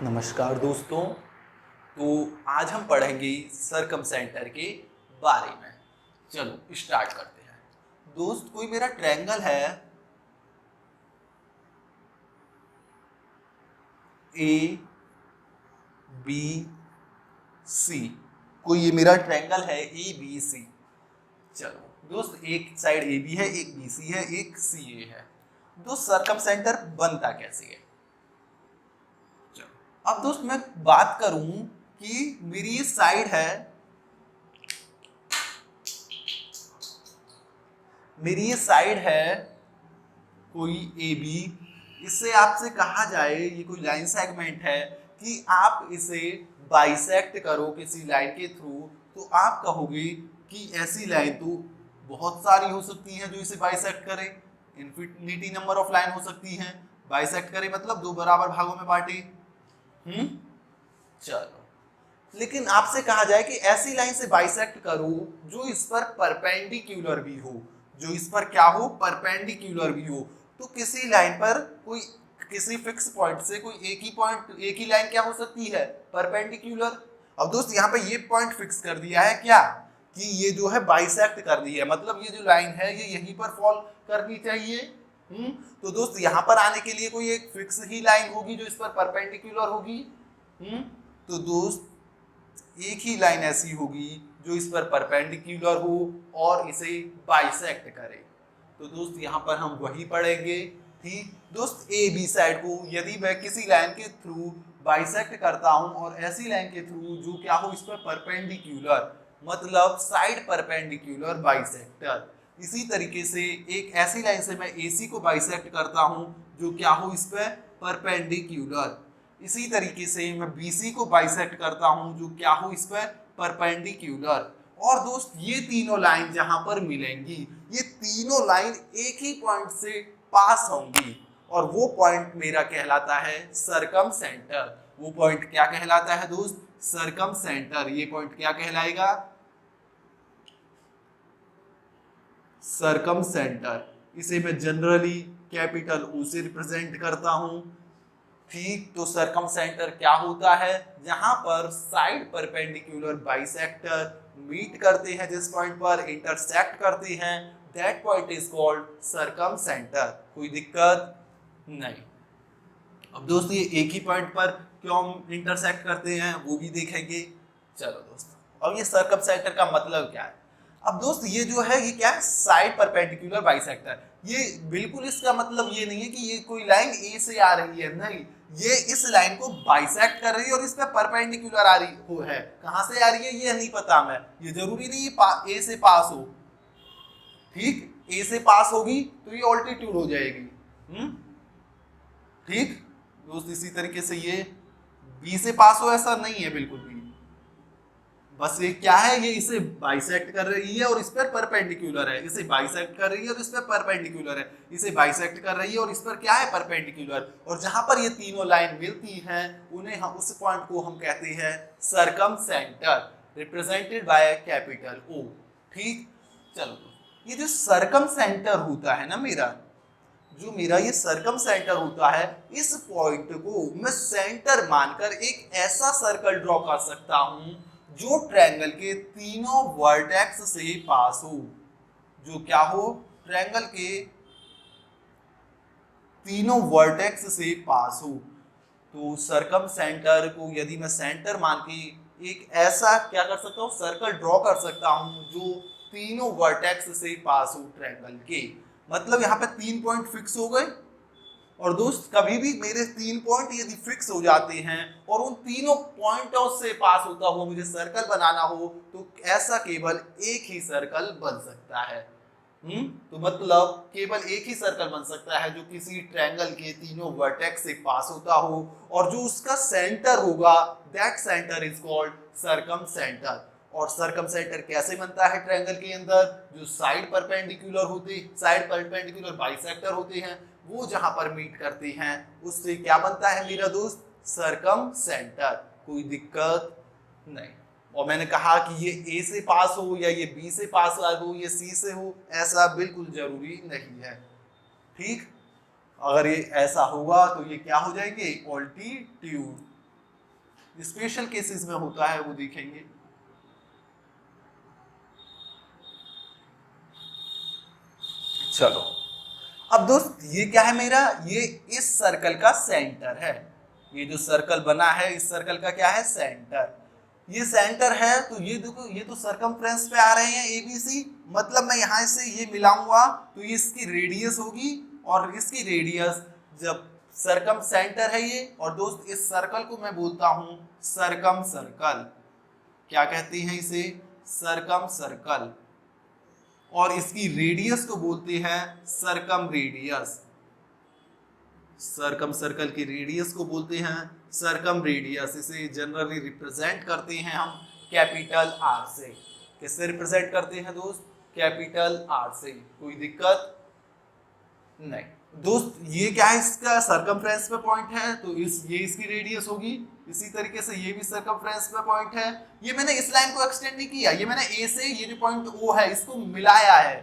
नमस्कार दोस्तों। तो आज हम पढ़ेंगे सरकमसेंटर के बारे में। चलो स्टार्ट करते हैं। दोस्त, कोई मेरा ट्रायंगल है ए बी सी। कोई ये मेरा ट्रायंगल है ए बी सी। चलो दोस्त, एक साइड ए बी है, एक बी सी है, एक सी ए है। दोस्त, सरकमसेंटर बनता कैसे है? चलो अब दोस्त मैं बात करूं कि मेरी ये साइड है, मेरी ये साइड है कोई ए बी। इससे आपसे कहा जाए ये कोई लाइन सेगमेंट है कि आप इसे बाइसेक्ट करो किसी लाइन के थ्रू, तो आप कहोगे कि ऐसी लाइन तो बहुत सारी हो सकती हैं जो इसे बाइसेक्ट करे। इन्फिनिटी नंबर ऑफ लाइन हो सकती हैं। बाइसेक्ट करे मतलब दो बराबर भागों में बांटे। चलो, लेकिन आपसे कहा जाए कि ऐसी लाइन से बाइसेक्ट करो जो इस पर परपेंडिकुलर भी हो, जो इस पर क्या हो, परपेंडिकुलर भी हो। तो किसी लाइन पर कोई किसी फिक्स पॉइंट से कोई एक ही लाइन क्या हो सकती है, परपेंडिकुलर। अब दोस्त यहाँ पे ये पॉइंट फिक्स कर दिया है क्या कि ये जो है बाइसेक्ट कर दी है, मतलब ये जो लाइन है ये यहीं पर फॉल करनी चाहिए। तो दोस्त यहाँ पर आने के लिए कोई एक फिक्स ही लाइन होगी जो इस पर परपेंडिकुलर होगी। तो दोस्त एक ही लाइन ऐसी होगी जो इस पर परपेंडिकुलर हो और इसे बाइसेक्ट करे। तो दोस्त यहाँ पर हम वही पढ़ेंगे। ठीक दोस्त, ए बी साइड को यदि मैं किसी लाइन के थ्रू बाइसेक्ट करता हूं और ऐसी लाइन के थ्रू जो क्या हो इस पर परपेंडिकुलर, मतलब साइड परपेंडिकुलर बाइसेक्टर। इसी तरीके से एक ऐसी लाइन से मैं AC को बाइसेक्ट करता हूं जो क्या हो इस पर परपेंडिकुलर। इसी तरीके से मैं BC को बाइसेक्ट करता हूं जो क्या हो इस पर परपेंडिकुलर। और दोस्त ये तीनों लाइन जहां पर मिलेंगी, ये तीनों लाइन एक ही पॉइंट से पास होंगी और वो पॉइंट मेरा कहलाता है सरकम सेंटर। वो पॉइंट क्या कहलाता है दोस्त? सरकम सेंटर। ये पॉइंट क्या कहलाएगा? सरकम सेंटर। इसे मैं जनरली कैपिटल O से रिप्रेजेंट करता हूं। ठीक, तो सरकम सेंटर क्या होता है? जहां पर साइड परपेंडिकुलर बाइसेक्टर मीट करते हैं, जिस पॉइंट पर इंटरसेक्ट करते हैं, that point is called circumcentre. कोई दिक्कत नहीं। अब दोस्त ये एक ही पॉइंट पर क्यों इंटरसेक्ट करते हैं वो भी देखेंगे। चलो दोस्त, अब ये सरकम सेंटर का मतलब क्या है? अब दोस्त ये जो है ये क्या है? Side perpendicular bisector. ये बिल्कुल इसका मतलब ये नहीं है कि ये कोई लाइन ए से आ रही है, नहीं, ये इस लाइन को बाइसेक्ट कर रही है और इस पे परपेंडिकुलर आ रही हो है। कहां से आ रही है ये नहीं पता मैं, ये जरूरी नहीं है ए से पास हो। ठीक, ए से पास होगी तो ये ऑल्टीट्यूड हो जाएगी। ठीक दोस्त, इसी तरीके से ये बी से पास हो ऐसा नहीं है बिल्कुल भी। बस ये क्या है, ये इसे बाइसेक्ट कर रही है और इस पर परपेंडिकुलर है, इसे बाइसेक्ट कर रही है और इस पर परपेंडिकुलर है, इसे बाइसेक्ट कर रही है और इस पर क्या है, परपेंडिकुलर। और जहां पर ये तीनों लाइन मिलती हैं उन्हें हम उस पॉइंट को हम कहते हैं circumcentre, represented by capital O। ठीक, चलो ये जो सरकम सेंटर होता है ना मेरा, जो मेरा ये सरकम सेंटर होता है, इस पॉइंट को मैं सेंटर मानकर एक ऐसा सर्कल ड्रॉ कर सकता हूं जो ट्रायंगल के तीनों वर्टेक्स से पास हो। जो क्या हो? ट्रायंगल के तीनों वर्टेक्स से पास हो। तो सरकम सेंटर को यदि मैं सेंटर मान के एक ऐसा क्या कर सकता हूँ, सर्कल ड्रॉ कर सकता हूँ जो तीनों वर्टेक्स से पास हो ट्रायंगल के। मतलब यहाँ पे 3 पॉइंट फिक्स हो गए। और दोस्त कभी भी मेरे 3 पॉइंट यदि फिक्स हो जाते हैं और उन तीनों पॉइंटों से पास होता हुआ मुझे सर्कल बनाना हो, तो ऐसा केवल एक ही सर्कल बन सकता है। तो मतलब केवल एक ही सर्कल बन सकता है जो किसी ट्रायंगल के तीनों वर्टेक्स से पास होता हो और जो उसका सेंटर होगा, that centre is called circumcentre. और सरकम सेंटर कैसे बनता है ट्रायंगल के अंदर? जो साइड परपेंडिकुलर बाइसेक्टर होते हैं, वो जहां पर मीट करते हैं उससे क्या बनता है मेरा दोस्त? सरकम सेंटर। कोई दिक्कत नहीं। और मैंने कहा कि ये ए से पास हो या ये बी से पास हो या सी से हो, ऐसा बिल्कुल जरूरी नहीं है। ठीक, अगर ये ऐसा होगा तो ये क्या हो जाएंगे? ऑल्टीट्यूड। स्पेशल केसेस में होता है वो देखेंगे। चलो अब दोस्त ये क्या है मेरा, ये इस सर्कल का सेंटर है। ये जो सर्कल बना है इस सर्कल का क्या है, सेंटर। ये सेंटर है तो ये देखो ये तो सरकमफ्रेंस पे आ रहे हैं एबीसी, मतलब मैं यहां से ये मिलाऊंगा तो ये इसकी रेडियस होगी और इसकी रेडियस, जब सरकम सेंटर है ये, और दोस्त इस सर्कल को मैं बोलता हूं सरकम सर्कल। क्या कहते हैं इसे, सरकम सर्कल। और इसकी रेडियस को बोलते हैं सरकम रेडियस। सरकम सर्कल की रेडियस को बोलते हैं सरकम रेडियस। इसे जनरली रिप्रेजेंट करते हैं हम कैपिटल आर से। किससे रिप्रेजेंट करते हैं दोस्त, कैपिटल आर से। कोई दिक्कत नहीं दोस्त। ये क्या है, इसका सरकमफ्रेंस पे पॉइंट है तो ये इसकी रेडियस होगी। इसी तरीके से ये भी सरकमफ्रेंस पे पॉइंट है। ये मैंने इस लाइन को एक्सटेंड नहीं किया, ये मैंने ए से ये जो पॉइंट ओ है इसको मिलाया है,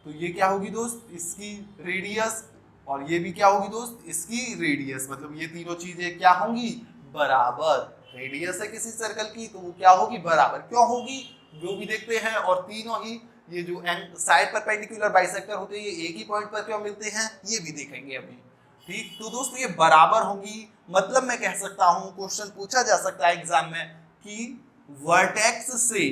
तो ये क्या होगी दोस्त, इसकी रेडियस, और ये भी क्या होगी दोस्त, इसकी रेडियस। मतलब ये तीनों चीजें क्या होंगी, बराबर। रेडियस है किसी सर्कल की तो वो क्या होगी, बराबर। क्यों होगी वो भी देखते हैं। और तीनों ही ये जो साइड परपेंडिकुलर बाइसेक्टर होते हैं ये एक ही पॉइंट पर क्यों मिलते हैं ये भी देखेंगे अभी। ठीक, तो दोस्तों ये बराबर होंगी। मतलब मैं कह सकता हूं, क्वेश्चन पूछा जा सकता है एग्जाम में कि वर्टेक्स से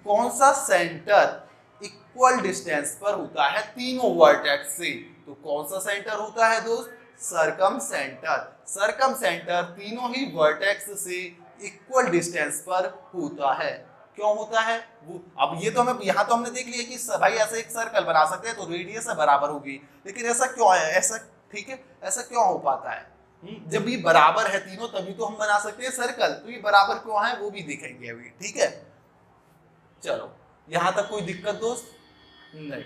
कौन सा सेंटर इक्वल डिस्टेंस पर होता है तीनों वर्टेक्स से, तो कौन सा सेंटर होता है दोस्त, सरकम सेंटर। सरकम सेंटर तीनों ही वर्टेक्स से इक्वल डिस्टेंस पर होता है। क्यों होता है वो, अब ये तो हमें यहाँ तो हमने देख लिया कि भाई ऐसे एक सर्कल बना सकते हैं तो रेडियस बराबर होगी, लेकिन ऐसा क्यों है, ऐसा ठीक है, ऐसा क्यों हो पाता है। जब ये बराबर है तीनों तभी तो हम बना सकते हैं सर्कल, तो ये बराबर क्यों है वो भी देखेंगे अभी। ठीक है, चलो यहां तक कोई दिक्कत दोस्त नहीं।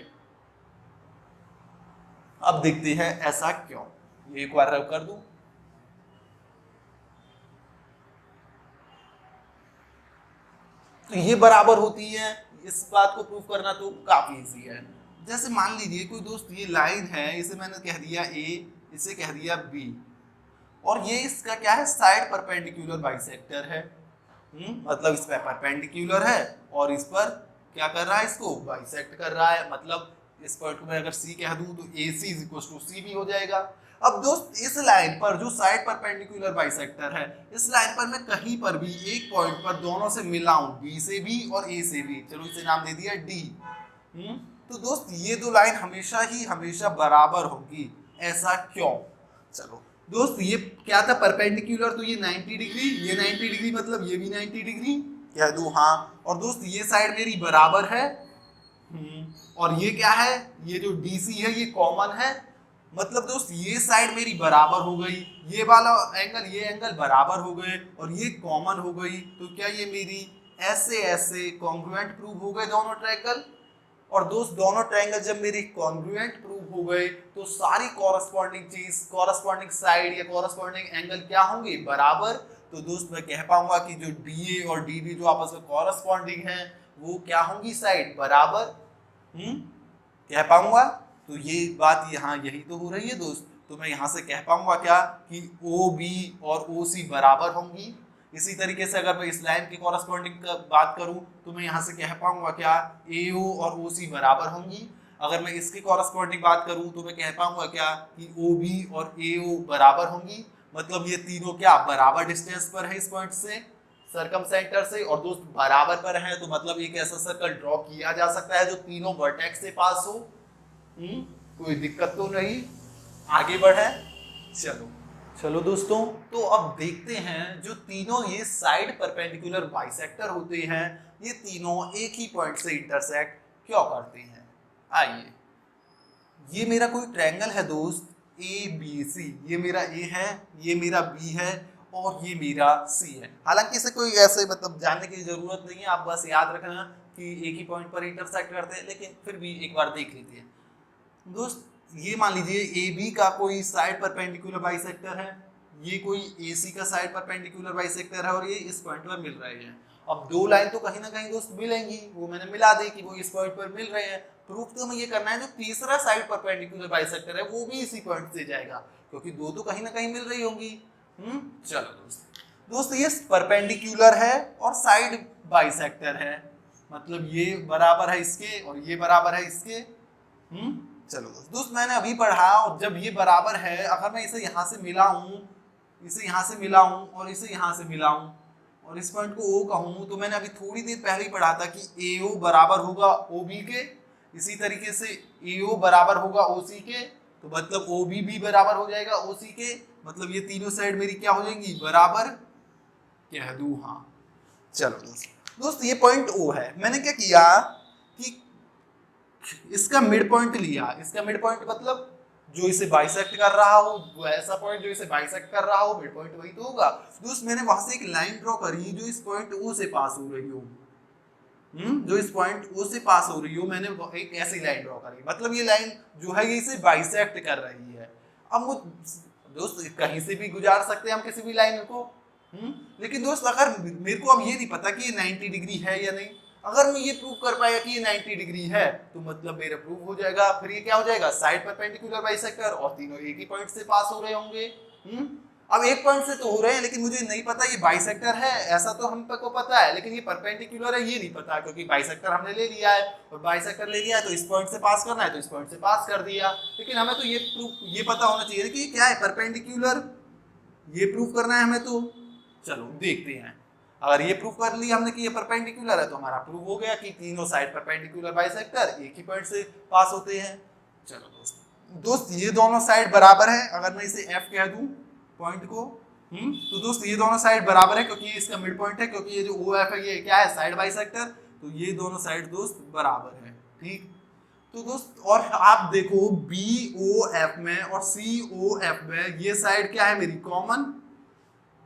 अब देखते हैं ऐसा क्यों, ये एक बार रब कर दूं। तो ये बराबर होती है, इस बात को प्रूव करना तो काफी इजी है। जैसे मान लीजिए कोई दोस्त ये लाइन है, इसे मैंने कह दिया ए, इसे कह दिया बी, और ये इसका क्या है, साइड परपेंडिकुलर बाइसेक्टर है। मतलब इस पर परपेंडिकुलर है और इस पर क्या कर रहा है, इसको बाइसेक्ट कर रहा है। मतलब इस पॉइंट को मैं अगर सी कह दूं तो ए सी इज इक्वल टू सी भी हो जाएगा। अब दोस्त इस लाइन पर जो साइड परपेंडिकुलर बाइसेक्टर है, इस लाइन पर मैं कहीं पर भी एक पॉइंट पर दोनों से मिलाऊं, बी से भी और ए से भी, चलो इसे नाम दे दिया डी। तो दोस्त ये दो लाइन हमेशा ही हमेशा बराबर होगी। ऐसा क्यों, चलो दोस्त ये क्या था, परपेंडिकुलर, तो ये 90 डिग्री, ये 90 डिग्री, मतलब ये भी 90 डिग्री कह दूं, हाँ। और दोस्त ये साइड मेरी बराबर है, और ये क्या है, ये जो DC है ये कॉमन है। मतलब दोस्त ये साइड मेरी बराबर हो गई, ये वाला एंगल ये एंगल बराबर हो गए, और ये कॉमन हो गई। तो क्या ये मेरी ऐसे ऐसे कॉन्ग्रुएंट प्रूव हो गए दोनों ट्रायंगल। और दोस्त दोनों ट्रायंगल जब मेरी कॉन्ग्रुएंट प्रूव हो गए तो सारी कॉरस्पॉन्डिंग चीज, कॉरस्पॉन्डिंग साइड या कॉरस्पॉन्डिंग एंगल क्या होंगे, बराबर। तो दोस्त मैं कह पाऊंगा कि जो DA और DB जो आपस में कॉरस्पॉन्डिंग है वो क्या होंगी, साइड बराबर। कह पाऊंगा। तो ये बात यहाँ यही तो हो रही है दोस्त। तो मैं यहाँ से कह पाऊंगा क्या कि OB और OC बराबर होंगी। इसी तरीके से अगर मैं इस लाइन के कॉरस्पॉन्डिंग का बात करूं तो मैं यहाँ से कह पाऊंगा क्या, AO और OC बराबर होंगी। अगर मैं इसके कॉरस्पॉन्डिंग बात करूं तो मैं कह पाऊंगा क्या कि OB और AO बराबर होंगी। मतलब ये तीनों क्या बराबर डिस्टेंस पर है इस पॉइंट से, सरकम सेंटर से, और दोस्त बराबर पर है, तो मतलब एक ऐसा सर्कल ड्रॉ किया जा सकता है जो तीनों वर्टेक्स से पास हो। कोई दिक्कत तो नहीं, आगे बढ़े। चलो दोस्तों, तो अब देखते हैं जो तीनों ये साइड परपेंडिकुलर बाइसेक्टर होते हैं ये तीनों एक ही पॉइंट से इंटरसेक्ट क्यों करते हैं। आइए, ये मेरा कोई ट्रायंगल है दोस्त ABC, ये मेरा A है, ये मेरा B है और ये मेरा C है। हालांकि इसे कोई ऐसे मतलब जानने की जरूरत नहीं है, आप बस याद रखना कि एक ही पॉइंट पर इंटरसेक्ट करते हैं, लेकिन फिर भी एक बार देख लीजिए दोस्त। ये मान लीजिए AB का कोई साइड परपेंडिकुलर बाइसेक्टर है, ये कोई AC का साइड परपेंडिकुलर बाइसेक्टर है और ये इस पॉइंट पर मिल रहे हैं। अब दो लाइन तो कहीं ना कहीं दोस्त मिलेंगी, वो मैंने मिला दी कि वो इस पॉइंट पर मिल रहे हैं। प्रूफ तो हमें ये करना है जो तीसरा साइड परपेंडिकुलर बाइसेक्टर है वो भी इसी पॉइंट से जाएगा, क्योंकि दो तो कहीं ना कहीं मिल रही होंगी। चलो दोस्त, दोस्त ये परपेंडिकुलर है और साइड बाइसेक्टर है, मतलब ये बराबर है इसके और ये बराबर है इसके। चलो दोस्त मैंने अभी पढ़ा, और जब ये बराबर है, अगर मैं इसे यहाँ से मिलाऊं, इसे यहाँ से मिलाऊं और इसे यहाँ से मिलाऊं और इस पॉइंट को O कहूँ, तो मैंने अभी थोड़ी देर पहले ही पढ़ा था कि AO बराबर होगा OB के, इसी तरीके से AO बराबर होगा OC के, तो मतलब OB भी बराबर हो जाएगा OC के, मतलब ये तीनों साइड मेरी क्या हो जाएंगी, बराबर कह दूं। हाँ चलो दोस्त ये पॉइंट O है। मैंने क्या किया कि इसका मिड पॉइंट लिया, इसका मिड पॉइंट मतलब जो इसे बाइसेक्ट कर रहा हो वो ऐसा पॉइंट जो इसे बाइसेक्ट कर रहा हो, मिड पॉइंट वही तो होगा। दोस्त मैंने वहां से एक लाइन ड्रॉ करी जो इस पॉइंट O से पास हो रही हो, जो इस पॉइंट O से पास हो रही हो, मैंने एक ऐसी लाइन ड्रॉ करी, मतलब ये लाइन जो है ये इसे बाइसेक्ट कर रही है। अब वो दोस्त कहीं से भी गुजार सकते हैं हम किसी भी लाइन को, लेकिन दोस्त अगर मेरे को अब ये नहीं पता कि ये 90 डिग्री है या नहीं, अगर मैं ये प्रूव कर पाया कि ये 90 डिग्री है तो मतलब मेरा प्रूव हो जाएगा, फिर ये क्या हो जाएगा, साइड परपेंडिकुलर बाइसेक्टर, और तीनों एक ही पॉइंट से पास हो रहे होंगे। अब एक पॉइंट से तो हो रहे हैं, लेकिन मुझे नहीं पता ये बाइसेक्टर है, ऐसा तो हम को पता है, लेकिन ये परपेंडिकुलर है ये नहीं पता, क्योंकि बाइसेक्टर हमने ले लिया है, और बाइसेक्टर ले लिया है तो इस पॉइंट से पास करना है तो इस पॉइंट से पास कर दिया। लेकिन हमें तो ये प्रूफ ये पता होना चाहिए कि क्या है, परपेंडिकुलर, ये प्रूफ करना है हमें। तो चलो देखते हैं, अगर ये प्रूफ कर लिया हमने कि ये परपेंडिकुलर है तो हमारा प्रूफ हो गया कि तीनों साइड परपेंडिकुलर बाइसेक्टर एक ही पॉइंट से पास होते हैं। चलो दोस्त ये दोनों साइड बराबर है, अगर मैं इसे F कह दूं पॉइंट को, तो दोस्त ये दोनों साइड बराबर है क्योंकि ये इसका मिड पॉइंट है, क्योंकि ये जो OF है ये क्या है, साइड बाइसेक्टर, तो ये दोनों साइड दोस्त बराबर है। ठीक, तो दोस्त और आप देखो BOF में और COF में ये साइड क्या है मेरी, कॉमन।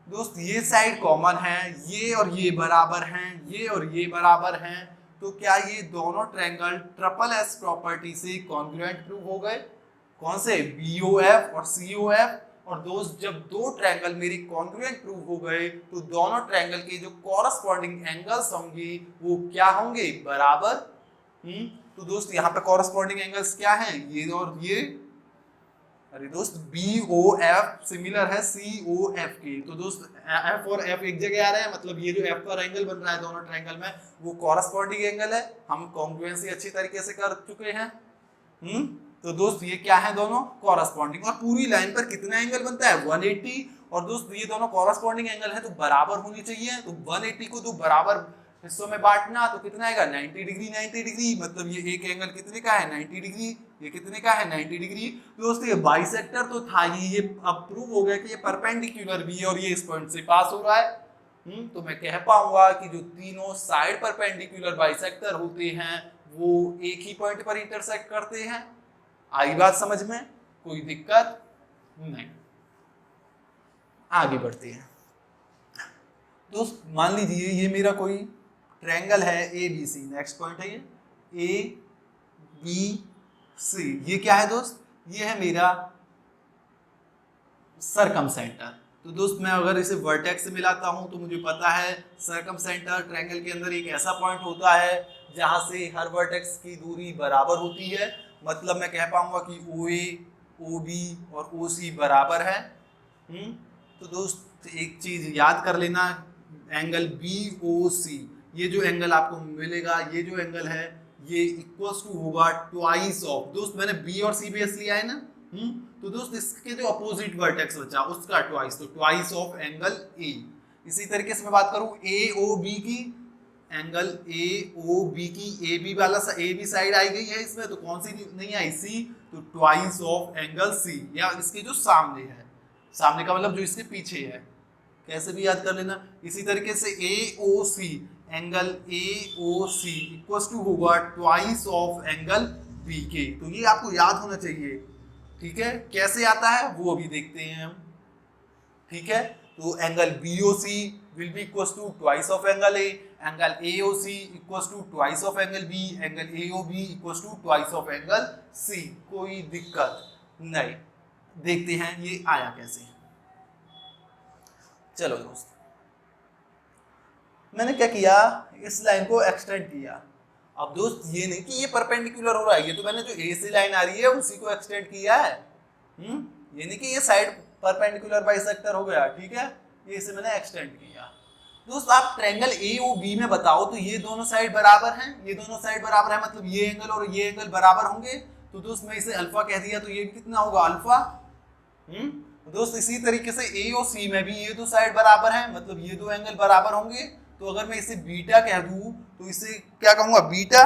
दोस्त ये साइड कॉमन है, ये और ये बराबर हैं, ये और ये बराबर हैं, तो क्या ये दोनों ट्रायंगल ट्रिपल एस प्रॉपर्टी से कॉन्ग्रुएंट प्रूव हो गए। कौन से, BOF और COF। और दोस्त जब दो ट्रायंगल मेरे कॉन्ग्रुएंट प्रूव हो गए तो दोनों ट्रायंगल के जो कॉरस्पॉन्डिंग एंगल्स होंगे वो क्या होंगे, बराबर। तो दोस्त यहाँ पे कॉरस्पॉन्डिंग एंगल्स क्या हैं, ये और ये। अरे दोस्त BOF सिमिलर है COF के, तो दोस्त F और F एक जगह आ रहे हैं, मतलब ये जो F पर एंगल बन रहा है दोनों ट्रायंगल में वो कॉरस्पॉन्डिंग एंगल है, हम कॉन्ग्रुएंसी अच्छी तरीके से कर चुके हैं। तो दोस्त ये क्या है, दोनों कॉरस्पॉन्डिंग, और पूरी लाइन पर कितना एंगल बनता है, 180। और दोस्त ये दोनों कॉरस्पॉन्डिंग एंगल है तो बराबर होनी चाहिए, तो 180 को दो बराबर हिस्सों में बांटना तो कितना आएगा, 90 डिग्री 90 डिग्री, मतलब ये एक एंगल कितने का है, 90 डिग्री, ये कितने का है, 90 डिग्री। दोस्त ये बाइसेक्टर तो था ही, ये अब प्रूव हो गया कि ये परपेंडिकुलर भी है और ये इस पॉइंट से पास हो रहा है। तो मैं कह पाऊंगा कि जो तीनों साइड परपेंडिकुलर बाइसेक्टर होते हैं वो एक ही पॉइंट पर इंटरसेक्ट करते हैं। आई बात समझ में, कोई दिक्कत नहीं। आगे बढ़ते हैं दोस्त, मान लीजिए ये मेरा कोई ट्रायंगल है ABC, नेक्स्ट पॉइंट है ये ABC, ये क्या है दोस्त, ये है मेरा सर्कम सेंटर। तो दोस्त मैं अगर इसे वर्टेक्स से मिलाता हूं तो मुझे पता है सर्कम सेंटर ट्रायंगल के अंदर एक ऐसा पॉइंट होता है जहां से हर वर्टेक्स की दूरी बराबर होती है, मतलब मैं कह पाऊंगा कि OA, OB और OC बराबर है। तो दोस्त एक चीज याद कर लेना, एंगल BOC, ये जो एंगल आपको मिलेगा, ये जो एंगल है ये इक्वल्स टू होगा ट्वाइस ऑफ, दोस्त मैंने B और C बेस लिया है ना, तो दोस्त इसके जो अपोजिट वर्टेक्स बचा उसका ट्वाइस, तो ट्वाइस ऑफ एंगल A। इसी तरीके से मैं बात करूं AOB की, एंगल AOB की AB वाला AB साइड आई गई है इसमें, तो कौन सी नहीं आई, C, तो ट्वाइस ऑफ एंगल C, या इसके जो सामने है, सामने का मतलब जो इसके पीछे है, कैसे भी याद कर लेना। इसी तरीके से AOC, angle AOC equals to होगा ट्वाइस ऑफ एंगल BK, तो ये आपको याद होना चाहिए। ठीक है, कैसे आता है वो अभी देखते हैं हम। ठीक है, तो angle BOC will be equals to twice of angle A, angle AOC equals to twice of angle B, angle AOB equals to twice of angle C, कोई दिक्कत नहीं। देखते हैं ये आया कैसे। चलो दोस्त, मैंने क्या किया, इस लाइन को एक्सटेंड किया। अब दोस्त ये नहीं कि ये परपेंडिकुलर हो रहा है, ये तो मैंने जो ए से लाइन आ रही है उसी को एक्सटेंड किया है। ये नहीं कि ये साइड परपेंडिकुलर बाइसेक्टर हो गया। ठीक है, ये इसे मैंने एक्सटेंड किया। दोस्त आप ट्रायंगल ए ओ बी में बताओ तो ये दोनों साइड बराबर हैं, ये दोनों साइड बराबर है मतलब ये एंगल और ये एंगल बराबर होंगे, तो दोस्त मैं इसे अल्फा कह दिया तो ये भी कितना होगा अल्फा। दोस्त इसी तरीके से ए और सी में भी ये दो साइड बराबर हैं मतलब ये दो एंगल बराबर होंगे, तो अगर मैं इसे बीटा कह दूं तो इसे क्या कहूंगा बीटा,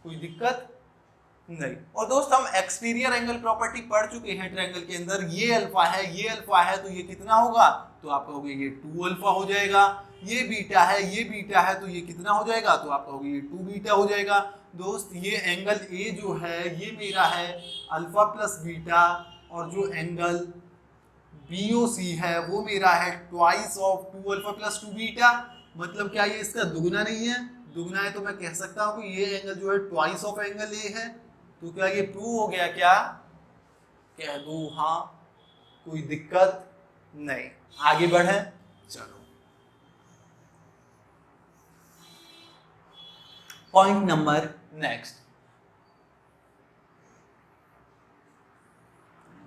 कोई दिक्कत नहीं। और दोस्त हम एक्सटीरियर एंगल प्रॉपर्टी पढ़ चुके हैं ट्रायंगल के अंदर, ये अल्फा है ये अल्फा है तो ये कितना होगा, तो आप कहोगे ये 2 अल्फा हो जाएगा, ये बीटा है ये बीटा है तो ये कितना हो जाएगा, तो आप कहोगे ये 2 बीटा हो जाएगा। दोस्त ये एंगल ए जो है ये मेरा है अल्फा प्लस बीटा, और जो एंगल BOC है वो मेरा है twice of 2 alpha plus 2 beta. मतलब क्या ये इसका दुगना नहीं है, दुगना है तो मैं कह सकता हूँ कि ये एंगल जो है ट्वाइस ऑफ एंगल ए है, तो क्या ये प्रूव हो गया, क्या कह दूं हाँ, कोई दिक्कत नहीं। आगे बढ़े, चलो पॉइंट नंबर नेक्स्ट।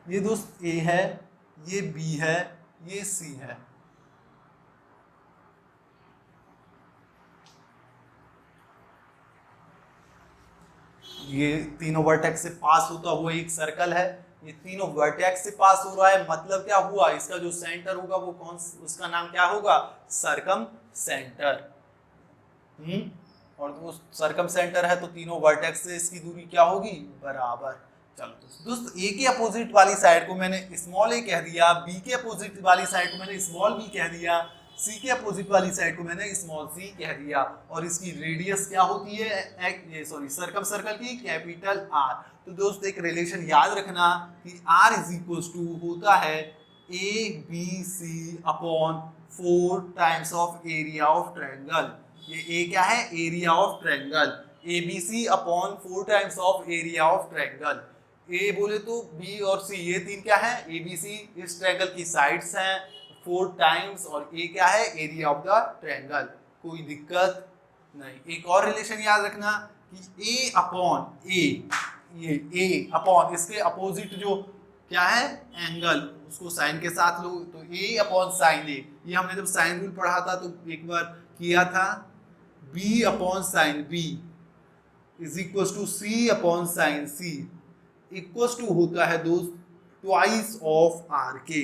ये दोस्त ए है, ये बी है, ये सी है। ये तीनों वर्टेक्स से पास होता हुआ एक सर्कल है, ये तीनों वर्टेक्स से पास हो रहा है, मतलब क्या हुआ, इसका जो सेंटर होगा वो कौन, उसका नाम क्या होगा, सरकम सेंटर। और वो सरकम सेंटर है तो तीनों वर्टेक्स से इसकी दूरी क्या होगी, बराबर। चलो दोस्त ए के अपोजिट वाली साइड को मैंने स्मॉल ए कह दिया, बी के अपोजिट वाली साइड को मैंने स्मॉल बी कह दिया, सी के अपोजिट वाली साइड को मैंने स्मॉल सी कह दिया, और इसकी रेडियस क्या होती है, सॉरी सरकम सर्कल की कैपिटल आर। तो दोस्त एक रिलेशन याद रखना कि आर इज इक्वल टू होता है ABC upon 4 times of area of triangle. ये ए क्या है, area of triangle, ABC upon 4 times of area of triangle. A बोले तो बी और सी ये तीन क्या है, ABC इस ट्रायंगल की साइड्स हैं 4 टाइम्स, और ए क्या है, एरिया ऑफ द ट्रायंगल, कोई दिक्कत नहीं। एक और रिलेशन याद रखना कि ए अपॉन ए, ये ए अपॉन इसके अपोजिट जो क्या है एंगल, उसको साइन के साथ लो, तो ए अपॉन साइन ए, ये हमने जब साइन रूल पढ़ा था तो एक बार किया था, B upon sine B is equal to C upon sine C equal to होता है दोस्त ट्वाइस ऑफ आर के,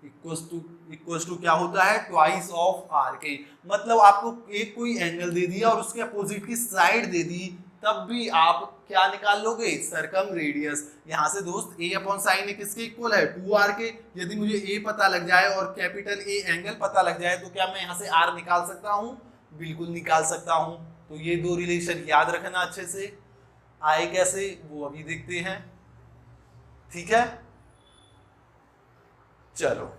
इक्वल्स टू क्या होता है, ट्वाइस ऑफ आर के। मतलब आपको एक कोई एंगल दे दिया और उसके अपोजिट की साइड दे दी, तब भी आप क्या निकाल लोगे, सरकम रेडियस। यहाँ से दोस्त ए अपॉन साइन ए किसके इक्वल है, 2r के। यदि मुझे ए पता लग जाए और कैपिटल ए एंगल पता लग जाए तो क्या मैं यहाँ से आर निकाल सकता हूँ, बिल्कुल निकाल सकता हूँ। तो ये दो रिलेशन याद रखना अच्छे से, आए कैसे वो अभी देखते हैं, ठीक है। चलो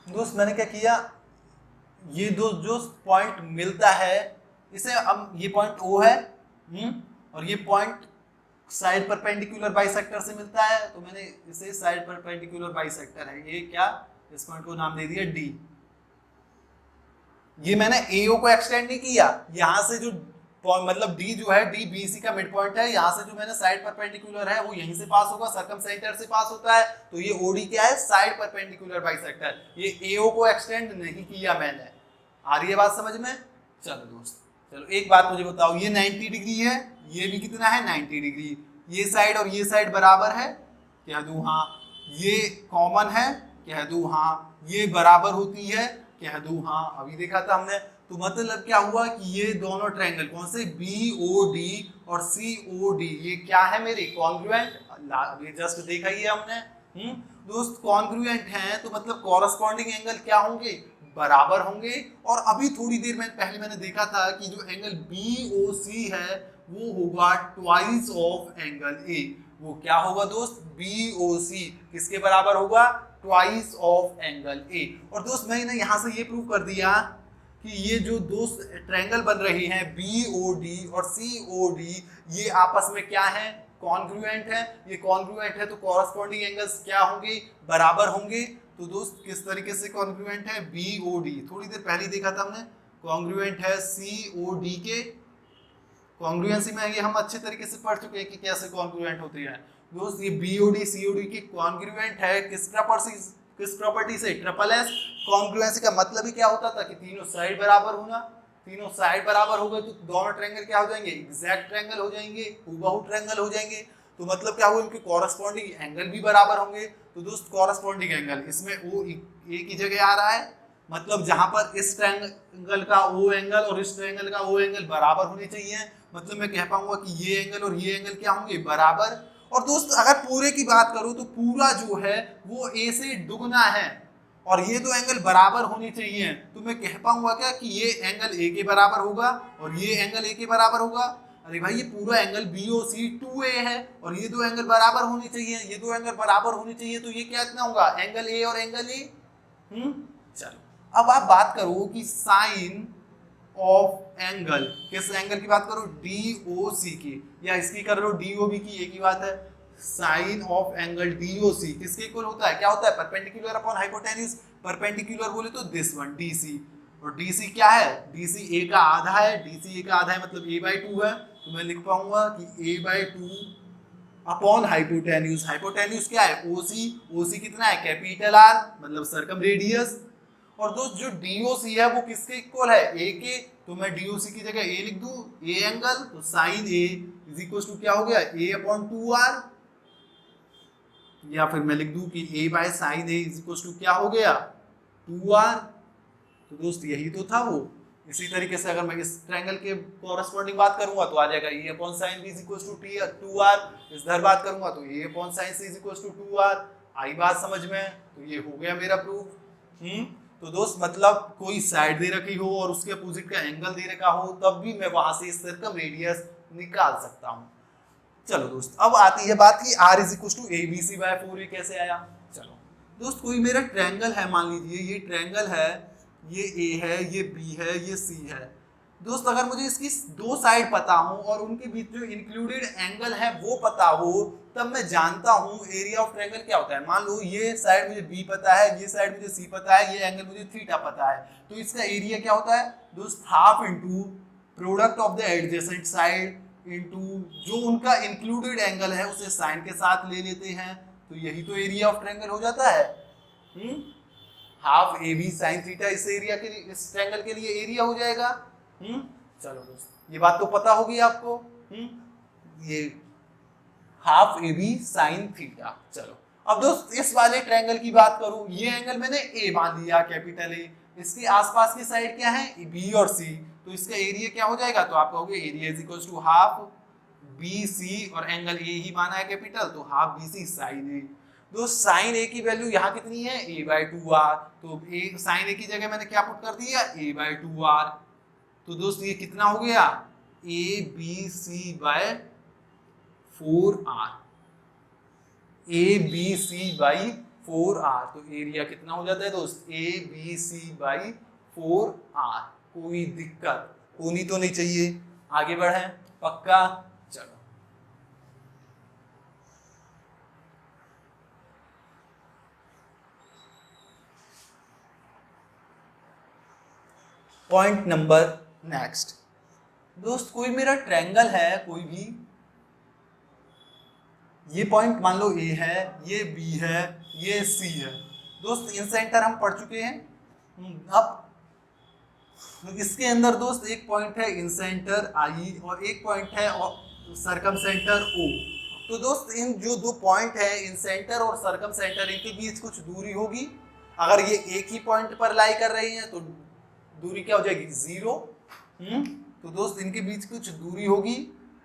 दोस्त मैंने क्या किया, ये दो जो पॉइंट मिलता है इसे, अब ये पॉइंट O है और ये पॉइंट साइड परपेंडिकुलर बाइसेक्टर से मिलता है, तो मैंने इसे साइड परपेंडिकुलर बाइसेक्टर है, ये क्या, इस पॉइंट को नाम दे दिया D। ये मैंने AO को एक्सटेंड नहीं किया, यहां से जो मतलब D जो है, D BC का मिड पॉइंट है, यहाँ से जो मैंने साइड परपेंडिकुलर है वो यहीं से पास होगा, सरकम सेंटर से पास होता है, तो ये OD क्या है, साइड परपेंडिकुलर बाइसेक्टर। ये AO को एक्सटेंड नहीं किया मैंने, आ रही है बात समझ में। चलो दोस्त, चलो एक बात मुझे बताओ, ये 90 डिग्री है, ये भी कितना है 90 डिग्री, ये साइड और ये साइड बराबर है, कह दूं हाँ, ये कॉमन है, कह दूं हाँ, ये बराबर होती है, कह दूं हाँ, अभी देखा था हमने। तो मतलब क्या हुआ कि ये दोनों ट्रायंगल कौन से, BOD और COD, ये क्या है मेरे कॉन्ग्रुएंट, ये जस्ट देखा ही है हमने। दोस्त कॉन्ग्रुएंट हैं तो मतलब कॉरस्पॉन्डिंग एंगल क्या होंगे, बराबर होंगे। और अभी थोड़ी देर में पहले मैंने देखा था कि जो एंगल BOC है वो होगा ट्वाइस ऑफ एंगल A। वो क्या होगा दोस्त, BOC किसके बराबर होगा, ट्वाइस ऑफ एंगल A। और दोस्त मैंने यहाँ से ये प्रूव कर दिया कि ये जो दो ट्रायंगल बन रहे हैं BOD और COD, ये आपस में क्या है, कॉन्ग्रुएंट है। ये कॉन्ग्रुएंट है तो कॉरस्पॉन्डिंग एंगल्स क्या होंगे, बराबर होंगे। तो दोस्त किस तरीके से कॉन्ग्रुएंट है, BOD, थोड़ी देर पहले देखा था हमने, कॉन्ग्रुएंट है COD के। कॉन्ग्रुएंसी में ये हम अच्छे तरीके से पढ़ चुके हैं कि कैसे कॉन्ग्रुएंट होती है दोस्त। ये BOD COD की कॉन्ग्रुएंट है किस प्रॉपर्टी से, ट्रिपल एस। कॉन्ग्रुएंसी का मतलब ही क्या होता था कि तीनों साइड बराबर होना। तीनों साइड बराबर हो गए तो दोनों ट्रायंगल क्या हो जाएंगे, एग्जैक्ट ट्रायंगल हो जाएंगे, हूबहू ट्रायंगल हो जाएंगे। तो मतलब क्या हुआ, इनके कॉरेस्पॉन्डिंग एंगल भी बराबर होंगे। तो दोस्त कॉरेस्पॉन्डिंग एंगल इसमें O A की जगह आ रहा है, मतलब जहां पर इस ट्रायंगल का O एंगल और इस ट्रायंगल का O एंगल बराबर होने चाहिए। मतलब मैं कह पाऊंगा कि ये एंगल और ये एंगल क्या होंगे, बराबर। और दोस्त अगर पूरे की बात करूं तो पूरा जो है वो A से दुगना है और ये दो एंगल बराबर होने चाहिए। तो मैं कह पाऊंगा क्या कि ये एंगल A के बराबर होगा और ये एंगल A के बराबर होगा। अरे भाई ये पूरा एंगल BOC 2A है और ये दो एंगल बराबर होने चाहिए, ये दो एंगल बराबर होने चाहिए। तो ये क्या इतना होगा, एंगल A और एंगल A। चलो अब आप बात करो कि साइन ऑफ एंगल, किस एंगल की बात करो, DOC की, या इसकी कर लो DOB की, एक ही बात है। साइन ऑफ एंगल DOC किसके इक्वल होता है, क्या होता है, परपेंडिकुलर अपॉन हाइपोटेन्यूज। परपेंडिकुलर बोले तो दिस वन DC, और DC क्या है, DC A का आधा है, DC A का आधा है मतलब A/2 है। तो मैं लिख पाऊंगा कि A/2 अपॉन हाइपोटेन्यूज। हाइपोटेन्यूज क्या है, OC कितना है, कैपिटल R मतलब सर्कम रेडियस। और दोस्त जो DOC है वो किसके इक्वल है, A के। तो मैं DOC की जगह A लिख दूं, A एंगल, तो sine A is equal to क्या हो गया, A/2R। या फिर मैं लिख दूं कि A/sin A is equal to क्या हो गया, 2R। तो दोस्त यही तो था वो। इसी तरीके से अगर मैं इस ट्रायंगल के कॉरेस्पॉन्डिंग बात करूंगा तो आ जाएगा A/sin B is equal to 2R। इधर बात करूंगा तो A/sin C is equal to 2R। आई बात समझ में, तो ये हो गया मेरा प्रूफ। तो दोस्त मतलब कोई साइड दे रखी हो और उसके अपोजिट का एंगल दे रखा हो तब भी मैं वहां से सर्कम रेडियस निकाल सकता हूं। चलो दोस्त अब आती है बात कि R is equal to ABC/4 ये कैसे आया। चलो दोस्त कोई मेरा ट्रायंगल है, मान लीजिए ये ट्रायंगल है, ये A है, ये B है, ये C है। दोस्त अगर मुझे इसकी दो साइड पता हो और उनके बीच जो इंक्लूडेड एंगल है वो पता हो, तब मैं जानता हूं एरिया ऑफ ट्रायंगल क्या होता है। मान लो ये साइड मुझे B पता है, ये साइड मुझे C पता है, ये एंगल मुझे थीटा पता है, तो इसका एरिया क्या होता है दोस्त, half into product of the adjacent side into जो उनका इंक्लूडेड एंगल है उसे साइन के साथ ले लेते हैं। तो यही तो एरिया ऑफ ट्रायंगल हो जाता है। हाफ AB sin थीटा इस एरिया के लिए, इस ट्रायंगल के लिए एरिया हो जाएगा। चलो दोस्त ये बात तो पता होगी आपको। ये हाफ AB sin थीटा। चलो अब दोस्त इस वाले ट्रायंगल की बात करूं, ये एंगल मैंने A मान लिया, कैपिटल A। इसके आसपास की साइड क्या है, B और C। तो इसका एरिया क्या हो जाएगा, तो आप कहोगे area is equal to half BC और एंगल A ही माना है कैपिटल, तो हाफ BC sin A। दोस्त साइन A की वैल्यू यहाँ कितनी है, A/2R। तो साइन A की जगह मैंने क्या पुट कर दिया, A/2R। तो दोस्त ये कितना हो गया, ABC/4R। ABC/4R। तो एरिया कितना हो जाता है दोस्त, ABC/4R। कोई दिक्कत होनी तो नहीं चाहिए, आगे बढ़े पक्का। चलो पॉइंट नंबर नेक्स्ट। दोस्त कोई मेरा ट्रायंगल है, कोई भी, ये पॉइंट मान लो A है, ये B है, ये C है। दोस्त इन सेंटर हम पढ़ चुके हैं। अब इसके अंदर दोस्त एक पॉइंट है इन सेंटर I और एक पॉइंट है सरकम सेंटर O। तो दोस्त इन जो दो पॉइंट है इन सेंटर और सरकम सेंटर, इनके बीच कुछ दूरी होगी। अगर ये एक ही पॉइंट पर लाई कर रही है तो दूरी क्या हो जाएगी, 0। तो दोस्त इनके बीच कुछ दूरी होगी,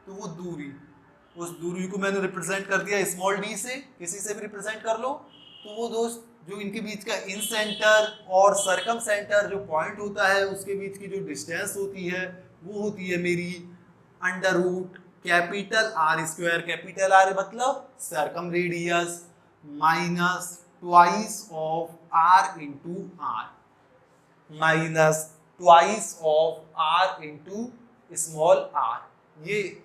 तो वो दूरी, उस दूरी को मैंने रिप्रेजेंट कर दिया स्मॉल d से, किसी से भी रिप्रेजेंट कर लो। तो वो दोस्त जो इनके बीच का इन सेंटर और सरकम सेंटर जो पॉइंट होता है उसके बीच की जो डिस्टेंस होती है वो होती है मेरी under root capital R²। Capital R मतलब circumradius minus twice of R into R, minus twice of R into small r। ये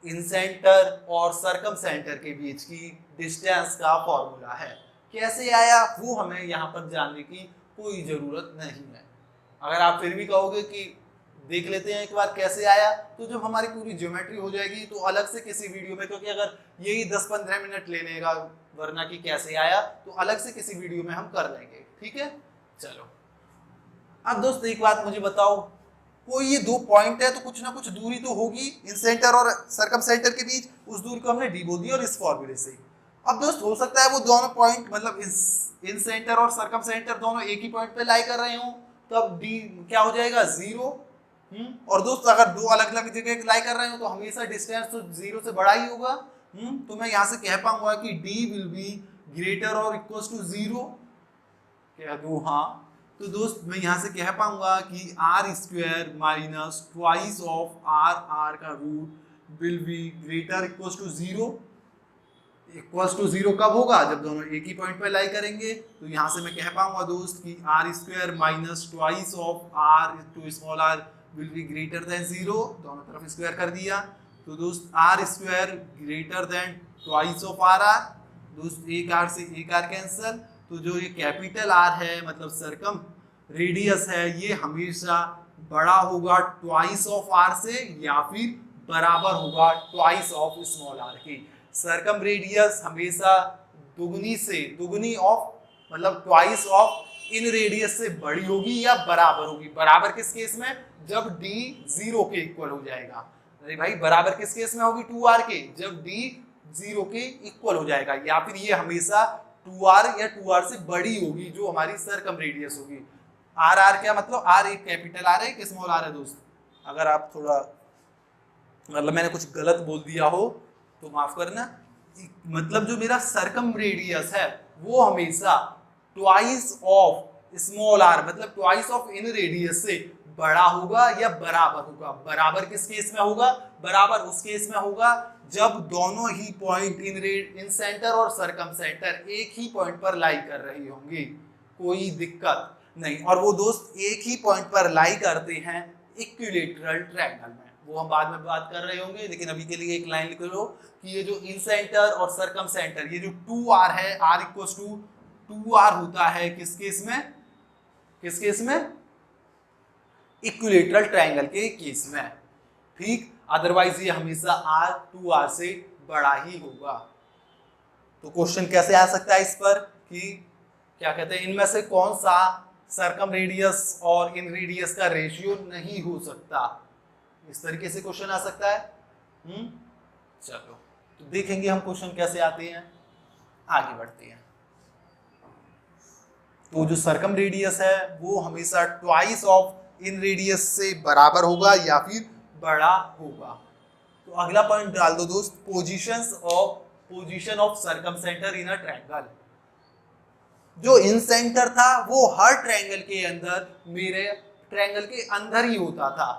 इन सेंटर और सरकम सेंटर के बीच की डिस्टेंस का फॉर्मूला है। कैसे आया वो हमें यहाँ पर जानने की कोई जरूरत नहीं है। अगर आप फिर भी कहोगे कि देख लेते हैं एक बार कैसे आया, तो जब हमारी पूरी ज्योमेट्री हो जाएगी तो अलग से किसी वीडियो में, क्योंकि अगर यही 10-15 मिनट ले लेगा वरना कि कैसे आया, तो अलग से किसी वीडियो में हम कर लेंगे, ठीक है। चलो अब दोस्त एक बात मुझे बताओ, कोई ये दो पॉइंट है तो कुछ ना कुछ दूरी तो होगी इन सेंटर और सरकम सेंटर के बीच, उस दूरी को हमने डी बोल दिया और इस फॉर्मूले से। अब दोस्त हो सकता है वो दोनों पॉइंट मतलब इन सेंटर और सरकम सेंटर दोनों एक ही पॉइंट पे लाई कर रहे हो, तो अब डी क्या हो जाएगा 0। और दोस्त अगर दो अलग अलग जगह लाई कर रहे हो तो हमेशा डिस्टेंस तो 0 से बड़ा ही होगा। तो मैं यहाँ से कह पाऊंगा कि डी विल बी ग्रेटर और इक्वल टू 0, कह दूं हाँ। तो दोस्त मैं यहाँ से कह पाऊंगा कि R square minus twice of R, R का root will be greater equal to 0। Equals to 0 कब होगा, जब दोनों एक ही पॉइंट पे लाई करेंगे। तो यहाँ से मैं कह पाऊंगा दोस्त कि R square minus twice of R to small R will be greater than 0, दोनों तरफ स्क्वायर कर दिया। तो दोस्त R square greater than twice of R, R दोस्त एक आर से एक आर कैंसल। तो जो ये कैपिटल आर है मतलब सरकम रेडियस है, ये हमेशा बड़ा होगा ट्वाइस ऑफ आर से या फिर बराबर होगा ट्वाइस ऑफ स्मॉल आर के। सरकम रेडियस हमेशा दुगनी ऑफ मतलब ट्वाइस ऑफ इन रेडियस से बड़ी होगी या बराबर होगी। बराबर किस केस में, जब d 0 के इक्वल हो जाएगा। अरे भाई बराबर किस केस में होगी 2r के, जब d 0 के इक्वल हो जाएगा, या फिर ये हमेशा 2r या 2r से बड़ी होगी जो हमारी सरकम रेडियस होगी। आर आर क्या मतलब, आर एक कैपिटल आर है, एक स्मॉल आर है दोस्त। अगर आप थोड़ा मतलब मैंने कुछ गलत बोल दिया हो तो माफ करना। मतलब जो मेरा सरकम रेडियस है वो हमेशा ट्वाइस ऑफ स्मॉल आर मतलब ट्वाइस ऑफ इन रेडियस से बड़ा होगा या बराबर होगा। बराबर किस केस में होगा, बराबर उस केस में होगा जब दोनों ही पॉइंट इन सेंटर और सरकम सेंटर एक ही पॉइंट पर लाई कर रही होंगी, कोई दिक्कत नहीं। और वो दोस्त एक ही पॉइंट पर लाई करते हैं इक्विलैटरल ट्रायंगल में, वो हम बाद में बात कर रहे होंगे। लेकिन अभी के लिए एक लाइन लिख लो कि ये जो इन सेंटर और सरकम सेंटर, ये जो 2r है, r इक्वल टू 2r होता है किस केस में, किस केस में, इक्विलैटरल ट्रायंगल के केस में, ठीक। अदरवाइज ये हमेशा r 2r से बड़ा ही होगा। तो क्वेश्चन कैसे आ सकता है इस पर कि क्या कहते हैं, इनमें से कौन सा सरकम रेडियस और इन रेडियस का रेशियो नहीं हो सकता, इस तरीके से क्वेश्चन आ सकता है। चलो तो देखेंगे हम क्वेश्चन कैसे आते हैं, आगे बढ़ते हैं। तो जो सरकम रेडियस है वो हमेशा ट्वाइस ऑफ इन रेडियस से बराबर होगा या फिर बड़ा होगा। तो अगला पॉइंट डाल दो दोस्त, position of circumcentre in a triangle. जो इन सेंटर था वो हर ट्रायंगल के अंदर, मेरे ट्रायंगल के अंदर ही होता था।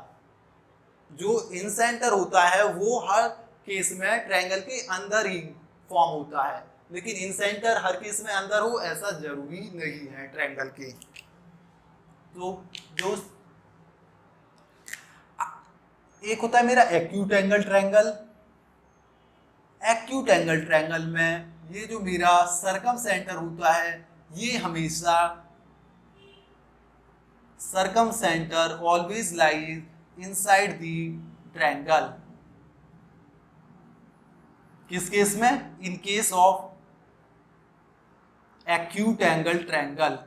जो इन सेंटर होता है वो हर केस में ट्रायंगल के अंदर ही फॉर्म होता है, लेकिन इन सेंटर हर केस में अंदर हो ऐसा जरूरी नहीं है ट्रायंगल के। तो दोस्त एक होता है मेरा acute angle triangle. Acute angle triangle में ये जो मेरा सरकम सेंटर होता है ये हमेशा circumcentre always lies inside the triangle. किस केस में, in case of acute angle triangle.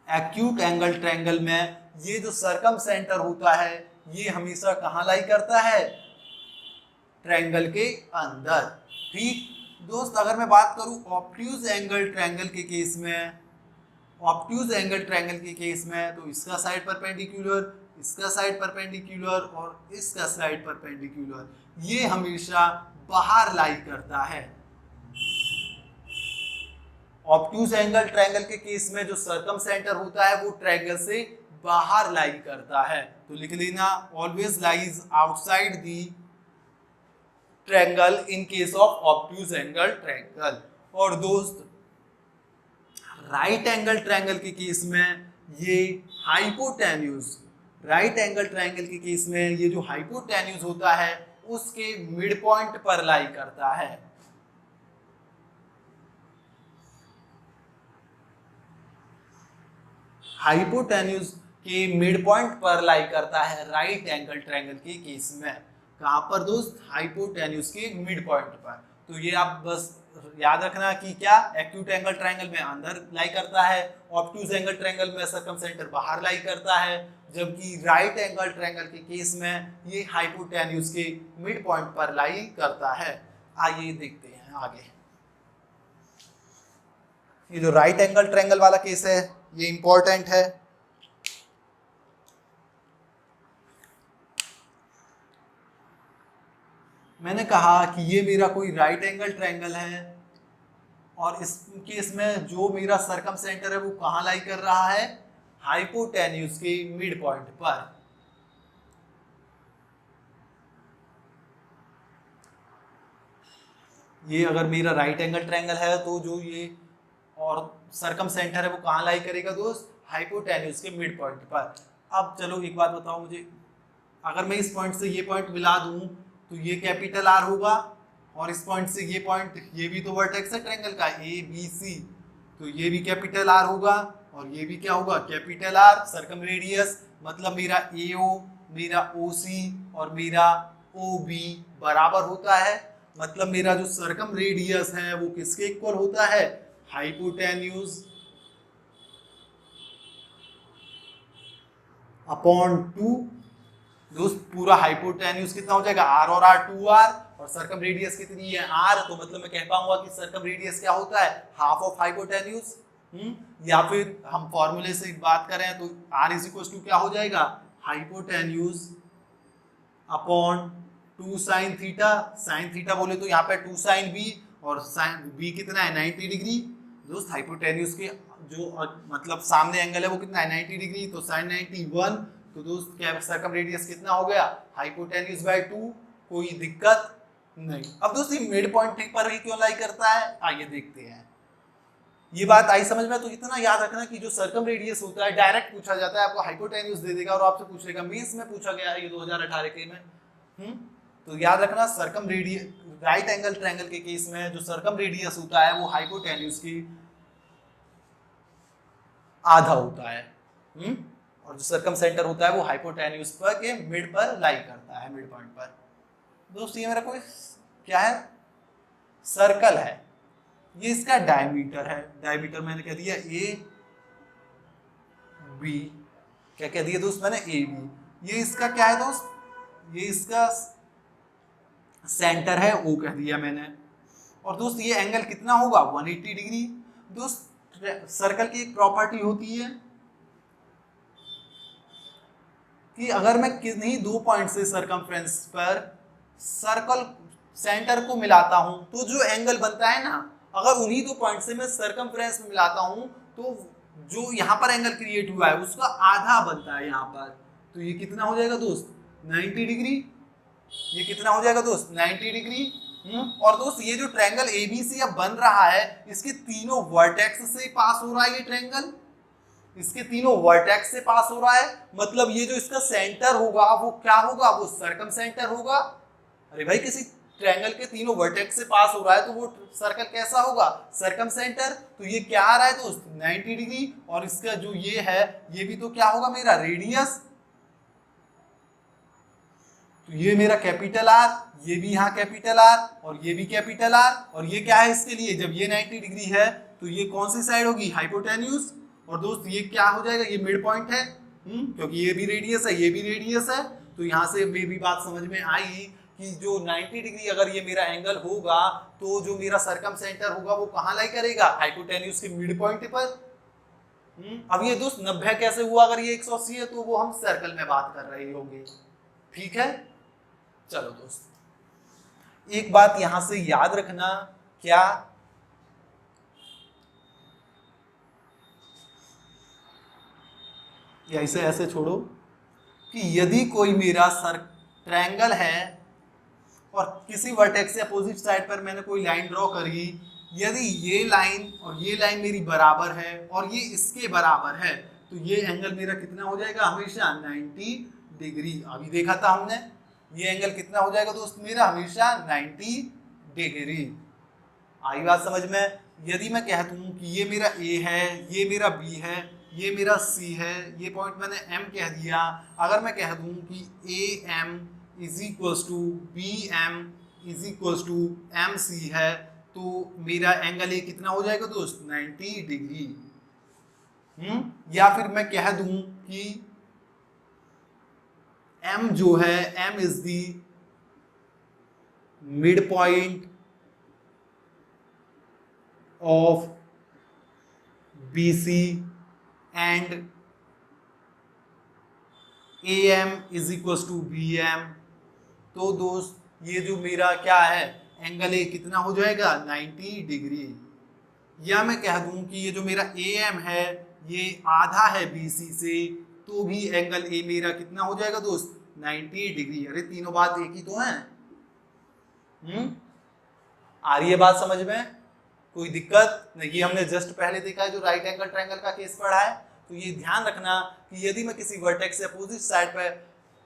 Acute angle triangle में ये जो सरकम सेंटर होता है ये हमेशा कहां लाई करता है, ट्रायंगल के अंदर, ठीक। दोस्त अगर मैं बात करूं ऑब्ट्यूज एंगल ट्रायंगल के केस में, ऑब्ट्यूज एंगल ट्रायंगल के केस में तो इसका साइड परपेंडिकुलर, इसका साइड परपेंडिकुलर और इसका साइड परपेंडिकुलर, ये हमेशा बाहर लाई करता है। ऑब्ट्यूज एंगल ट्रायंगल के केस में जो सरकम सेंटर होता है वो ट्रायंगल से बाहर लाई करता है। तो लिख लेना always lies outside the triangle in case of obtuse angle triangle. और दोस्त राइट एंगल ट्रायंगल के केस में ये हाइपोटेन्यूज, राइट एंगल ट्रायंगल के केस में ये जो हाइपोटेन्यूज होता है उसके मिड पॉइंट पर लाई करता है। हाइपोटेन्यूज के मिड पॉइंट पर लाई करता है राइट एंगल ट्रायंगल के केस में। कहां पर दोस्त? हाइपोटेन्यूज के मिड पॉइंट पर। तो ये आप बस याद रखना कि क्या एक्यूट एंगल ट्रायंगल में अंदर लाई करता है, ऑब्टूज एंगल ट्रायंगल में सर्कमसेंटर बाहर लाई करता है, जबकि राइट एंगल ट्रायंगल के केस में ये हाइपोटेन्यूज के मिड पॉइंट पर लाई करता है। आइए देखते हैं आगे। ये जो राइट एंगल ट्रायंगल वाला केस है ये इंपॉर्टेंट है। मैंने कहा कि ये मेरा कोई राइट एंगल ट्रायंगल है और इस केस में जो मेरा सर्कमसेंटर है वो कहां लाई कर रहा है? हाइपोटेन्यूज के मिड पॉइंट पर। ये अगर मेरा राइट एंगल ट्रायंगल है तो जो ये और सर्कमसेंटर है वो कहां लाई करेगा दोस्त? हाइपोटेन्यूज के मिड पॉइंट पर। अब चलो एक बात बताओ मुझे, अगर मैं इस पॉइंट से ये पॉइंट मिला दूं तो ये कैपिटल आर होगा, और इस पॉइंट से ये पॉइंट, ये भी तो वर्टेक्स है ट्रायंगल का ए बी सी, तो ये भी कैपिटल आर होगा और ये भी क्या होगा? Capital R. सर्कम रेडियस मतलब मेरा AO, मेरा OC और मेरा OB बराबर होता है। मतलब मेरा जो सर्कम रेडियस है वो किसके इक्वल होता है? Hypotenuse upon 2। दोस्त पूरा हाइपोटेन्यूज कितना हो जाएगा? R और R 2R, और सर्कम रेडियस कितनी है? R। तो मतलब मैं कह पाऊंगा कि सर्कम रेडियस क्या होता है? Half of hypotenuse. या फिर हम फॉर्मूले से बात करें तो R इज इक्वल टू क्या हो जाएगा? Hypotenuse upon 2 sine theta. Sine theta बोले तो यहाँ पे 2 साइन B, और साइन B कितना है? 90 डिग्री। दोस्त हाइपोटेन्यूज के जो मतलब सामने एंगल है वो कितना है? 90 डिग्री। तो साइन 91। तो दोस्त क्या सर्कम रेडियस कितना हो गया? Hypotenuse by 2। कोई दिक्कत नहीं। अब दोस्त ये मिड पॉइंट पर ही क्यों लाई करता है? आइए देखते हैं। ये बात आई समझ में? तो इतना याद रखना कि जो सर्कम रेडियस होता है डायरेक्ट पूछा जाता है, आपको हाइपोटेन्यूज दे देगा और आपसे पूछेगा, मेंस में पूछा गया है ये 2018 के में। तो याद रखना circum radius, right angle triangle के केस में जो सर्कम रेडियस होता है वो हाइपोटेन्यूज की आधा होता है। और जो सर्कमसेंटर होता है वो हाइपोटेन्यूज पर के मिड पर लाई करता है, मिड पॉइंट पर। दोस्त ये मेरा कोई क्या है? सर्कल है। ये इसका डायमीटर है। डायमीटर मैंने कह दिया AB। क्या कह दिया दोस्त मैंने? AB। ये इसका क्या है दोस्त? ये इसका सेंटर है, O कह दिया मैंने। और दोस्त ये एंगल कितना होगा? 180 डिग्री। दोस्त सर्कल की एक प्रॉपर्टी होती है कि अगर मैं किन्हीं दो पॉइंट से सर्कमफ्रेंस पर सर्कल सेंटर को मिलाता हूं तो जो एंगल बनता है ना, अगर उन्हीं दो पॉइंट से मैं सर्कमफ्रेंस में मिलाता हूं तो जो यहाँ पर एंगल क्रिएट हुआ है उसका आधा बनता है यहाँ पर। तो ये कितना हो जाएगा दोस्त? 90 डिग्री। ये कितना हो जाएगा दोस्त? 90 डिग्री। और दोस्त ये जो ट्रायंगल ABC अब बन रहा है इसके तीनों वर्टेक्स से पास हो रहा है। ये ट्रायंगल इसके तीनों वर्टेक्स से पास हो रहा है, मतलब ये जो इसका सेंटर होगा वो क्या होगा? वो सर्कम सेंटर होगा। अरे भाई किसी ट्रायंगल के तीनों वर्टेक्स से पास हो रहा है तो वो सर्कल कैसा होगा? Circum centre. तो ये क्या आ रहा है दोस्त? 90 डिग्री। और इसका जो ये है ये भी तो क्या होगा? मेरा रेडियस। तो ये मेरा कैपिटल R, ये भी यहाँ कैपिटल R और ये भी कैपिटल R। और ये क्या है इसके लिए? जब ये 90 डिग्री है तो ये कौन सी साइड होगी? हाइपोटेन्यूज। और दोस्त ये क्या हो जाएगा? ये मिड पॉइंट है, क्योंकि ये भी रेडियस है, ये भी रेडियस है। तो यहाँ से भी बात समझ में आई कि जो 90 डिग्री अगर ये मेरा एंगल होगा तो जो मेरा सर्कम सेंटर होगा वो कहाँ लाई करेगा? हाइपोटेन्यूज के मिड पॉइंट पर। अब ये दोस्त 90 कैसे हुआ? अगर ये 180 है तो वो हम सर्कल में बात कर रहे होंगे। ठीक है, चलो दोस्त एक बात यहां से याद रखना, क्या? या इसे ऐसे छोड़ो कि यदि कोई मेरा ट्रायंगल है और किसी वर्टेक्स से अपोजिट साइड पर मैंने कोई लाइन ड्रॉ करी, यदि ये लाइन और ये लाइन मेरी बराबर है और ये इसके बराबर है तो ये एंगल मेरा कितना हो जाएगा? हमेशा 90 डिग्री। अभी देखा था हमने, ये एंगल कितना हो जाएगा दोस्त मेरा? हमेशा 90 डिग्री। आई बात समझ में? यदि मैं कहता हूं कि ये मेरा A है, ये मेरा B है, ये मेरा C है, ये पॉइंट मैंने M कह दिया। अगर मैं कह दूं कि AM is equal to BM is equal to MC है, तो मेरा एंगल ये कितना हो जाएगा दोस्त? 90 डिग्री। या फिर मैं कह दूं कि M जो है, M is the mid point of BC and AM is equal to BM। तो दोस्त ये जो मेरा क्या है, एंगल ए कितना हो जाएगा? 90 डिग्री। या मैं कह दूं कि ये जो मेरा AM है ये आधा है BC से, तो भी एंगल ए मेरा कितना हो जाएगा दोस्त? 90 डिग्री। अरे तीनों बात एक ही तो है। आ रही है बात समझ में? कोई दिक्कत नहीं? ये हमने जस्ट पहले देखा है जो राइट एंगल ट्रायंगल का केस पढ़ा है। तो ये ध्यान रखना कि यदि मैं किसी वर्टेक्स से अपोजिट साइड पर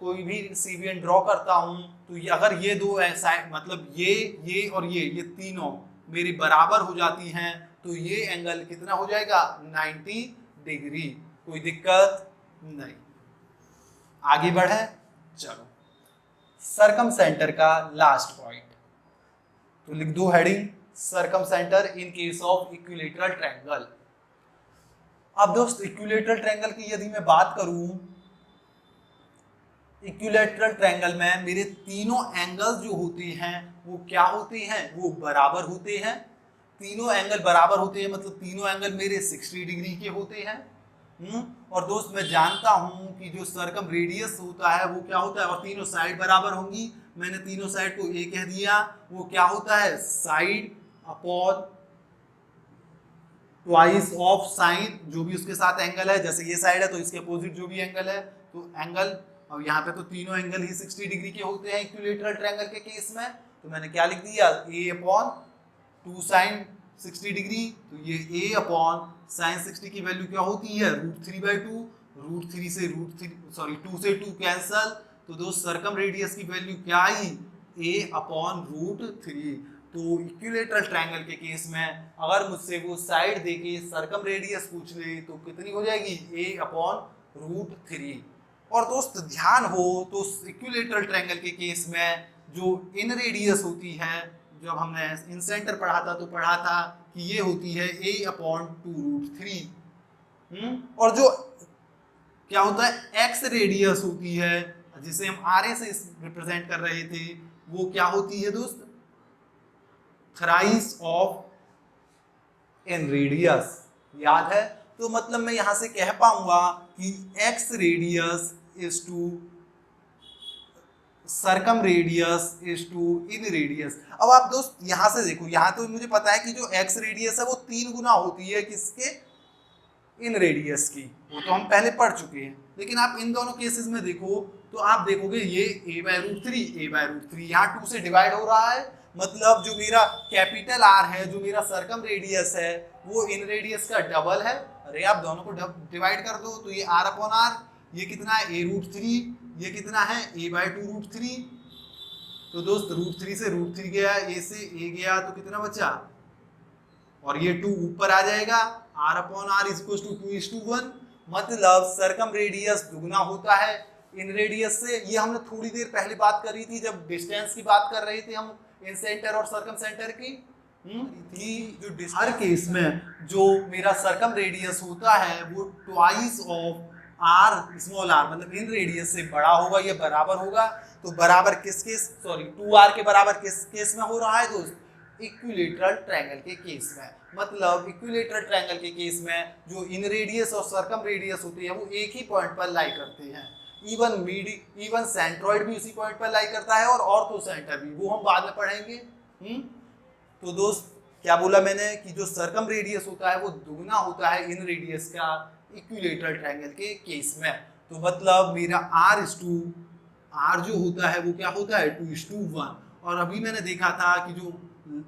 कोई भी CBN ड्रॉ करता हूं, तो ये अगर ये दो साइड मतलब ये और ये तीनों मेरी बराबर हो जाती हैं, तो ये एंगल कितना हो जाएगा? 90 डिग्री। कोई दिक्कत नहीं। आगे बढ़े, चलो सरकम सेंटर का लास्ट पॉइंट, तो लिख दो heading, circumcentre in case of equilateral triangle. अब दोस्त इक्विलेटरल ट्रायंगल की यदि मैं बात करूं, इक्विलेटरल ट्रायंगल में मेरे तीनों एंगल्स जो होते हैं वो क्या होते हैं? वो बराबर होते हैं। तीनों एंगल बराबर होते हैं मतलब तीनों एंगल मेरे 60 डिग्री के होते हैं। और दोस्त मैं जानता हूं कि जो सर्कम रेडियस होता है वो क्या होता है, और तीनों साइड बराबर होंगी। मैंने तीनों साइड को ए कह दिया, वो क्या होता है? Side upon twice of sine, जो भी उसके साथ एंगल है। जैसे ये साइड है तो इसके अपोजिट जो भी एंगल है, तो एंगल, और यहाँ पे तो तीनों एंगल ही 60 डिग्री के होते हैं इक्विलेटरल ट्रायंगल के केस में। तो मैंने क्या लिख दिया? ए अपॉन 2 साइन 60 डिग्री। तो ये ए अपॉन साइन 60 की वैल्यू क्या होती है? √3/2। √3 से √2 से 2 कैंसल, तो दोस्त सर्कम रेडियस की वैल्यू क्या आई? ए अपॉन √3। तो इक्विलेटरल ट्रायंगल के केस में अगर मुझसे वो साइड देके सर्कम रेडियस पूछ ले तो कितनी हो जाएगी? ए अपॉन √3। और दोस्त ध्यान हो तो इक्विलेटरल ट्रायंगल के केस में जो इन रेडियस होती है, जब हमने इन सेंटर पढ़ा था तो पढ़ा था कि ये होती है a अपॉन 2√3। और जो क्या होता है x रेडियस होती है, जिसे हम RA से रिप्रेजेंट कर रहे थे, वो क्या होती है दोस्त? Thrice of in radius. याद है? तो मतलब मैं यहां से कह पाऊंगा कि x radius is to circum radius is to in radius. अब आप दोस्त यहां से देखो, यहां तो मुझे पता है कि जो x रेडियस है वो 3 गुना होती है किसके? इन रेडियस की। वो तो हम पहले पढ़ चुके हैं। लेकिन आप इन दोनों केसेस में देखो तो आप देखोगे ये a/√3 यहाँ 2 से डिवाइड हो रहा है, मतलब जो मेरा कैपिटल R है, जो मेरा सर्कम रेडियस है, वो इन रेडियस का डबल है। अरे आप दोनों को डिवाइड कर दो तो ये R अपॉन R, ये कितना है? a√3, ये कितना है? a/2√3। तो दोस्त √3 से √3 गया, a से a गया, तो कितना बचा? और ये 2 ऊपर आ जाएगा, r upon r is equal to 2:1। मतलब सर्कम रेडियस दुगना होता है इन रेडियस से। ये हमने थोड़ी देर पहले बात कर रही थी जब डिस्टेंस की बात कर रहे थे हम इन सेंटर और सर्कम सेंटर की। जो हर केस में जो मेरा सर्कम रेडियस होता है वो twice of r small r, मतलब इन रेडियस से बड़ा होगा, ये बराबर होगा। तो बराबर किस केस, सॉरी 2r के बराबर किस केस में हो रहा है दोस्त? इक्विलेटरल ट्रायंगल के केस में। मतलब इक्विलेटरल ट्रायंगल के केस में जो इन रेडियस और सर्कम रेडियस होती है वो एक ही पॉइंट पर लाई करते हैं। इवन सेंट्रॉइड भी उसी पॉइंट पर लाई करता है और ऑर्थो सेंटर भी, वो हम बाद में पढ़ेंगे। तो दोस्त क्या बोला मैंने कि जो सर्कम रेडियस होता है वो दुगना होता है इन रेडियस का इक्विलेटरल ट्रायंगल के केस में। तो मतलब मेरा r जो होता है वो क्या होता है? 2:1। और अभी मैंने देखा था कि जो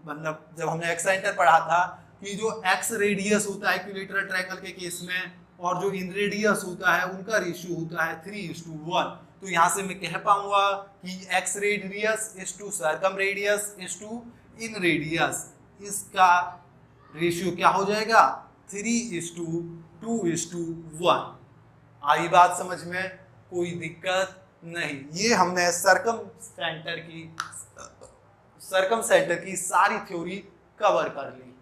मतलब जब हमने एक्स सेंटर पढ़ा था कि जो x रेडियस होता है इक्विलेटरल ट्रायंगल के केस में और जो इन रेडियस होता है उनका रेशियो होता है 3:1। तो यहाँ से मैं कह पाऊंगा कि x radius is to circum radius is to in radius, इसका रेशियो क्या हो जाएगा? 3:2:1। आई बात समझ में? कोई दिक्कत नहीं। ये हमने सरकम सेंटर की सारी थ्योरी कवर कर ली।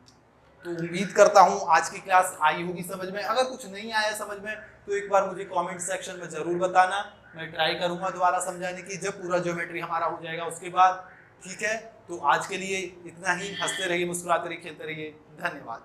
तो उम्मीद करता हूं आज की क्लास आई होगी समझ में। अगर कुछ नहीं आया समझ में तो एक बार मुझे कमेंट सेक्शन में जरूर बताना, मैं ट्राई करूंगा दोबारा समझाने की जब पूरा ज्योमेट्री हमारा हो जाएगा उसके बाद। ठीक है, तो आज के लिए इतना ही। हंसते रहिए, मुस्कुराते रहिए, खेलते रहिए। धन्यवाद।